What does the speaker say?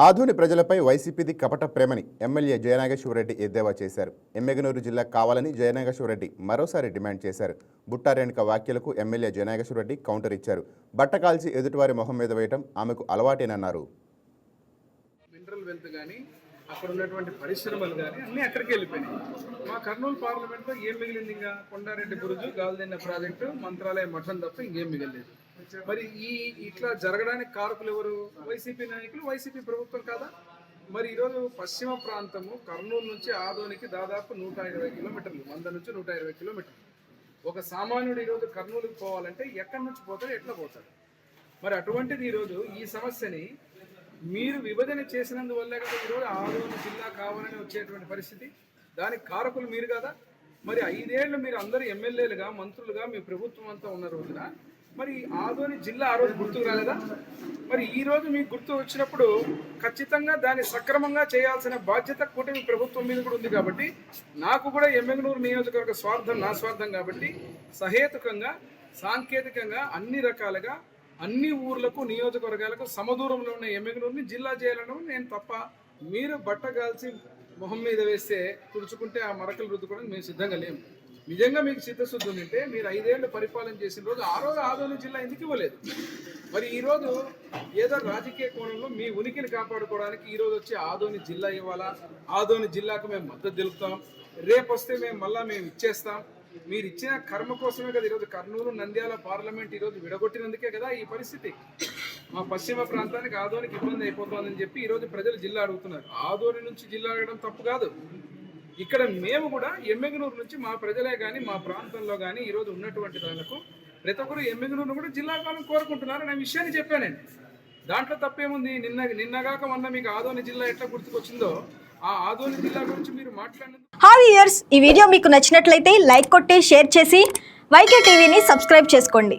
ఆధుని ప్రజలపై వైసీపీది కపట ప్రేమని ఎమ్మెల్యే జయనాగేశ్వరరెడ్డి ఎద్దేవా చేశారు. ఎమ్మెగనూరు జిల్లా కావాలని జయనాగేశ్వరరెడ్డి మరోసారి డిమాండ్ చేశారు. బుట్టారేణుక వ్యాఖ్యలకు ఎమ్మెల్యే జయనాగేశ్వరరెడ్డి కౌంటర్ ఇచ్చారు. బట్ట కాల్చి ఎదుటివారి మొహం మీద వేయటం ఆమెకు అలవాటేనన్నారు. మినరల్ వెల్త్ కానీ అక్కడ ఉన్నటువంటి పరిశ్రమలు కానీ అన్నీ అక్కడికి వెళ్ళిపోయినాయి. మా కర్నూలు పార్లమెంట్లో ఏం మిగిలింది? ఇంకా కొండారెడ్డి బురుజు, గాల్దిన్న ప్రాజెక్టు, మంత్రాలయ మఠం తప్ప ఇంకేం మిగలేదు. మరి ఇట్లా జరగడానికి కారకులు ఎవరు? వైసీపీ నాయకులు, వైసీపీ ప్రభుత్వం కాదా? మరి ఈరోజు పశ్చిమ ప్రాంతము కర్నూలు నుంచి ఆదోనికి దాదాపు 120 కిలోమీటర్లు, 100 నుంచి 120 కిలోమీటర్లు. ఒక సామాన్యుడు ఈరోజు కర్నూలుకి పోవాలంటే ఎక్కడి నుంచి పోతాడు, ఎట్లా పోతాడు? మరి అటువంటిది ఈరోజు ఈ సమస్యని మీరు విభజన చేసినందువల్లే కదా ఈరోజు ఆదోని జిల్లా కావాలని వచ్చేటువంటి పరిస్థితి. దానికి కారకులు మీరు కదా? మరి 5 ఏళ్ళు మీరు అందరూ ఎమ్మెల్యేలుగా, మంత్రులుగా మీ ప్రభుత్వం అంతా ఉన్న రోజున మరి ఆదోని జిల్లా ఆ రోజు గుర్తుకు రాలేదా? మరి ఈ రోజు మీకు గుర్తు వచ్చినప్పుడు ఖచ్చితంగా దాన్ని సక్రమంగా చేయాల్సిన బాధ్యత కూటమి ప్రభుత్వం మీద కూడా ఉంది. కాబట్టి నాకు కూడా ఎమ్మెగనూరు నియోజకవర్గ స్వార్థం నా స్వార్థం కాబట్టి సహేతుకంగా, సాంకేతికంగా అన్ని రకాలుగా అన్ని ఊర్లకు, నియోజకవర్గాలకు సమదూరంలో ఉన్న ఎమ్మెగనూరుని జిల్లా చేయాలని నేను తప్ప మీరు బట్ట కాల్చి మొహం మీద వేస్తే తుడుచుకుంటే ఆ మరకలు రుద్దుకోవడానికి మేము సిద్ధంగా లేము. నిజంగా మీకు చిత్తశుద్ధి ఉంటే మీరు 5 ఏళ్ళు పరిపాలన చేసిన రోజు ఆ రోజు ఆదోని జిల్లా ఎందుకు ఇవ్వలేదు? మరి ఈరోజు ఏదో రాజకీయ కోణంలో మీ ఉనికిని కాపాడుకోవడానికి ఈరోజు వచ్చి ఆదోని జిల్లా ఇవ్వాలా, ఆదోని జిల్లాకు మేము మద్దతు తెలుపుతాం, రేపు వస్తే మేము ఇచ్చేస్తాం. మీరు ఇచ్చిన కర్మ కోసమే కదా ఈరోజు కర్నూలు, నంద్యాల పార్లమెంట్ ఈరోజు విడగొట్టినందుకే కదా ఈ పరిస్థితి. మా పశ్చిమ ప్రాంతానికి ఆదోనికి ఇబ్బంది అయిపోతుందని చెప్పి ఈరోజు ప్రజలు జిల్లా అడుగుతున్నారు. ఆదోని నుంచి జిల్లా అడగడం తప్పు కాదు. ఇక్కడ మేము కూడా ఎమ్మెగనూరు నుంచి మా ప్రజలే కానీ, మా ప్రాంతంలో కానీ ఈరోజు ఉన్నటువంటి దానికి ప్రతి ఒక్కరు ఎమ్మెగనూరును కూడా జిల్లా కావాలని కోరుకుంటున్నారు అనే విషయాన్ని చెప్పానండి. దాంట్లో తప్పేముంది? నిన్నగాక మొన్న మీకు ఆదోని జిల్లా ఎట్లా గుర్తుకొచ్చిందో ఆ ఆదోని జిల్లా గురించి మీరు మాట్లాడిన. హాయ్ వ్యూయర్స్, ఈ వీడియో మీకు నచ్చినట్లయితే లైక్ కొట్టి షేర్ చేసి వైకే టీవీని సబ్స్క్రైబ్ చేసుకోండి.